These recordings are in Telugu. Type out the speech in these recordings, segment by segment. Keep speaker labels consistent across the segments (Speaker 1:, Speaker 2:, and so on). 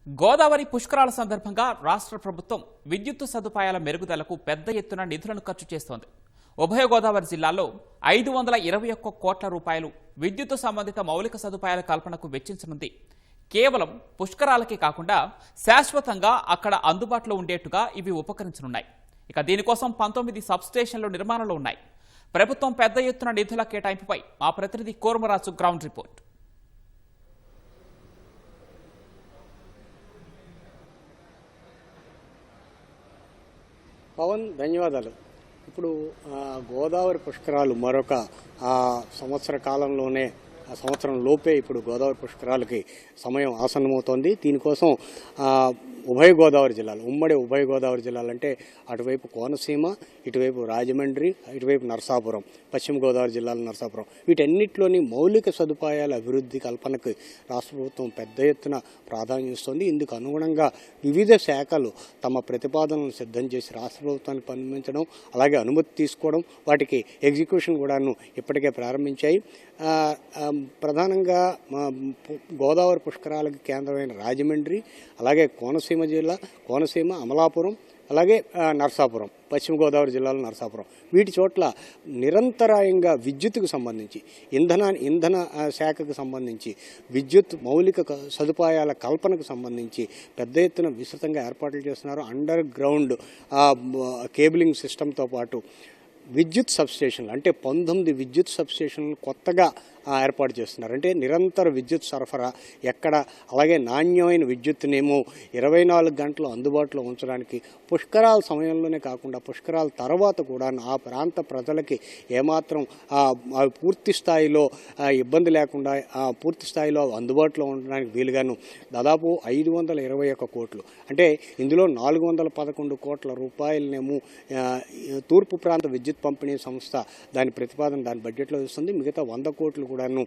Speaker 1: గోదావరి పుష్కరాల సందర్భంగా రాష్ట్ర ప్రభుత్వం విద్యుత్ సదుపాయాల మెరుగుదలకు పెద్ద ఎత్తున నిధులను ఖర్చు చేస్తోంది. ఉభయ గోదావరి జిల్లాల్లో 521 కోట్ల రూపాయలు విద్యుత్ సంబంధిత మౌలిక సదుపాయాల కల్పనకు వెచ్చించనుంది. కేవలం పుష్కరాలకే కాకుండా శాశ్వతంగా అక్కడ అందుబాటులో ఉండేట్టుగా ఇవి ఉపకరించనున్నాయి. ఇక దీనికోసం 19 సబ్స్టేషన్లు నిర్మాణంలో ఉన్నాయి. ప్రభుత్వం పెద్ద ఎత్తున నిధుల కేటాయింపుపై మా ప్రతినిధి కోర్మరాజు గ్రౌండ్ రిపోర్ట్.
Speaker 2: పవన్, ధన్యవాదాలు. ఇప్పుడు గోదావరి పుష్కరాలు మరొక సంవత్సర కాలంలోనే సంవత్సరం లోపే ఇప్పుడు గోదావరి పుష్కరాలకి సమయం ఆసన్నమవుతోంది. దీనికోసం ఉభయ గోదావరి జిల్లాలు, ఉమ్మడి ఉభయ గోదావరి జిల్లాలు అంటే అటువైపు కోనసీమ, ఇటువైపు రాజమండ్రి, ఇటువైపు నరసాపురం, పశ్చిమ గోదావరి జిల్లాలో నరసాపురం, వీటన్నిటిలోని మౌలిక సదుపాయాల అభివృద్ధి కల్పనకు రాష్ట్ర ప్రభుత్వం పెద్ద ఎత్తున ప్రాధాన్యం ఇస్తోంది. ఇందుకు అనుగుణంగా వివిధ శాఖలు తమ ప్రతిపాదనలను సిద్ధం చేసి రాష్ట్ర ప్రభుత్వానికి పంపించడం, అలాగే అనుమతి తీసుకోవడం, వాటికి ఎగ్జిక్యూషన్ కూడాను ఇప్పటికే ప్రారంభించాయి. ప్రధానంగా గోదావరి పుష్కరాలకు కేంద్రమైన రాజమండ్రి, అలాగే కోనసీమ జిల్లా, కోనసీమ, అమలాపురం, అలాగే నరసాపురం, పశ్చిమ గోదావరి జిల్లాలో నరసాపురం, వీటి చోట్ల నిరంతరాయంగా విద్యుత్తుకు సంబంధించి ఇంధన శాఖకు సంబంధించి విద్యుత్ మౌలిక సదుపాయాల కల్పనకు సంబంధించి పెద్ద ఎత్తున విస్తృతంగా ఏర్పాట్లు చేస్తున్నారు. అండర్ గ్రౌండ్ కేబులింగ్ సిస్టంతో పాటు విద్యుత్ సబ్స్టేషన్లు అంటే 19 విద్యుత్ సబ్స్టేషన్లు కొత్తగా ఏర్పాటు చేస్తున్నారు. అంటే నిరంతర విద్యుత్ సరఫరా ఎక్కడ, అలాగే నాణ్యమైన విద్యుత్తునేమో 24 గంటలు అందుబాటులో ఉంచడానికి పుష్కరాల సమయంలోనే కాకుండా పుష్కరాల తర్వాత కూడా ఆ ప్రాంత ప్రజలకి ఏమాత్రం పూర్తి స్థాయిలో ఇబ్బంది లేకుండా పూర్తి స్థాయిలో అందుబాటులో ఉండడానికి వీలుగాను దాదాపు 521 కోట్లు, అంటే ఇందులో 411 కోట్ల రూపాయలనేమో తూర్పు ప్రాంత విద్యుత్ పంపిణీ సంస్థ దాని ప్రతిపాదన దాని బడ్జెట్లో ఇస్తుంది. మిగతా 100 కోట్లు కూడాను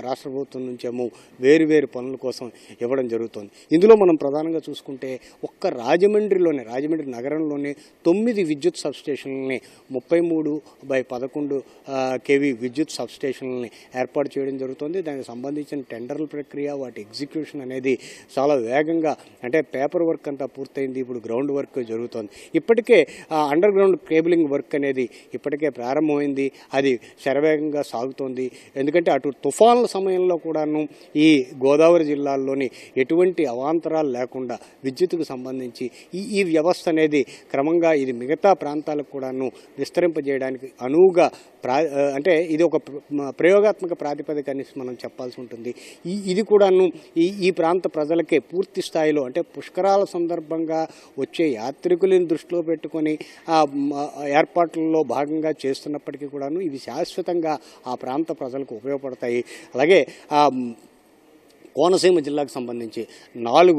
Speaker 2: రాష్ట్ర ప్రభుత్వం నుంచేమో వేరు పనుల కోసం ఇవ్వడం జరుగుతుంది. ఇందులో మనం ప్రధానంగా చూసుకుంటే ఒక్క రాజమండ్రి నగరంలోనే 9 విద్యుత్ సబ్స్టేషన్లని 33/11 కేవీ విద్యుత్ సబ్స్టేషన్లని ఏర్పాటు చేయడం జరుగుతుంది. దానికి సంబంధించిన టెండర్ల ప్రక్రియ, వాటి ఎగ్జిక్యూషన్ అనేది చాలా వేగంగా, అంటే పేపర్ వర్క్ అంతా పూర్తయింది. ఇప్పుడు గ్రౌండ్ వర్క్ జరుగుతుంది. ఇప్పటికే అండర్ గ్రౌండ్ కేబులింగ్ వర్క్ అనేది ఇప్పటికే ప్రారంభమైంది. అది శరవేగంగా సాగుతోంది. ఎందుకంటే అటు తుఫాన్ల సమయంలో కూడాను ఈ గోదావరి జిల్లాల్లోని ఎటువంటి అవాంతరాలు లేకుండా విద్యుత్తుకు సంబంధించి ఈ వ్యవస్థ అనేది క్రమంగా ఇది మిగతా ప్రాంతాలకు కూడాను విస్తరింపజేయడానికి అనువుగా అంటే ఇది ఒక ప్రయోగాత్మక ప్రాతిపదిక అని మనం చెప్పాల్సి ఉంటుంది. ఇది కూడాను ఈ ప్రాంత ప్రజలకే పూర్తి స్థాయిలో, అంటే పుష్కరాల సందర్భంగా వచ్చే యాత్రికులను దృష్టిలో పెట్టుకొని ఏర్పాట్లలో భాగంగా చేస్తున్నప్పటికీ కూడాను ఇవి శాశ్వతంగా ఆ ప్రాంత ప్రజలకు ఉపయోగపడతాయి. అలాగే కోనసీమ జిల్లాకు సంబంధించి 4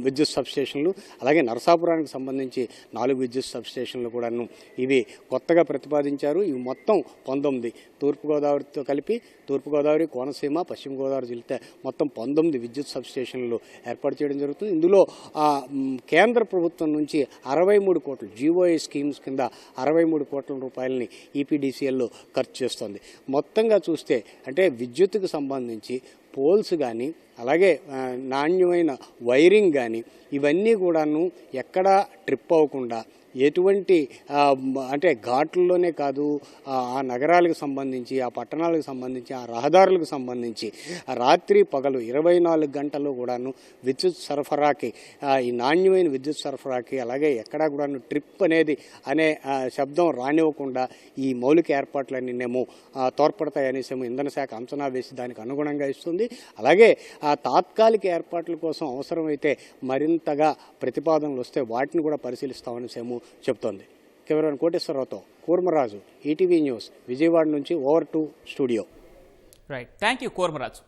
Speaker 2: విద్యుత్ సబ్స్టేషన్లు, అలాగే నరసాపురానికి సంబంధించి 4 విద్యుత్ సబ్స్టేషన్లు కూడాను ఇవి కొత్తగా ప్రతిపాదించారు. ఇవి మొత్తం 19, తూర్పుగోదావరితో కలిపి తూర్పుగోదావరి, కోనసీమ, పశ్చిమ గోదావరి జిల్లా మొత్తం 19 విద్యుత్ సబ్స్టేషన్లు ఏర్పాటు చేయడం జరుగుతుంది. ఇందులో కేంద్ర ప్రభుత్వం నుంచి 63 కోట్లు జీఓఐ స్కీమ్స్ కింద 63 కోట్ల రూపాయలని ఈపీడీసీఎల్లో ఖర్చు చేస్తుంది. మొత్తంగా చూస్తే అంటే విద్యుత్తుకు సంబంధించి పోల్స్ కానీ, అలాగే నాణ్యమైన వైరింగ్ కానీ ఇవన్నీ కూడాను ఎక్కడా ట్రిప్ అవ్వకుండా ఎటువంటి అంటే ఘాట్లలోనే కాదు, ఆ నగరాలకు సంబంధించి, ఆ పట్టణాలకు సంబంధించి, ఆ రహదారులకు సంబంధించి రాత్రి పగలు 24 గంటలు కూడాను విద్యుత్ సరఫరాకి, ఈ నాణ్యమైన విద్యుత్ సరఫరాకి, అలాగే ఎక్కడా కూడాను ట్రిప్ అనేది అనే శబ్దం రానివ్వకుండా ఈ మౌలిక ఏర్పాట్లన్నీనేమో తోడ్పడతాయనేసేమో ఇంధన శాఖ అంచనా వేసి దానికి అనుగుణంగా ఇస్తుంది. అలాగే ఆ తాత్కాలిక ఏర్పాట్ల కోసం అవసరమైతే మరింతగా ప్రతిపాదనలు వస్తే వాటిని కూడా పరిశీలిస్తామనేసేమో చెప్తోంది. కెమెరామెన్ కోటేశ్వరరావుతో కూర్మరాజు, ఈటీవీ న్యూస్, విజయవాడ నుంచి over to studio.
Speaker 1: Right, thank you కోర్మరాజు.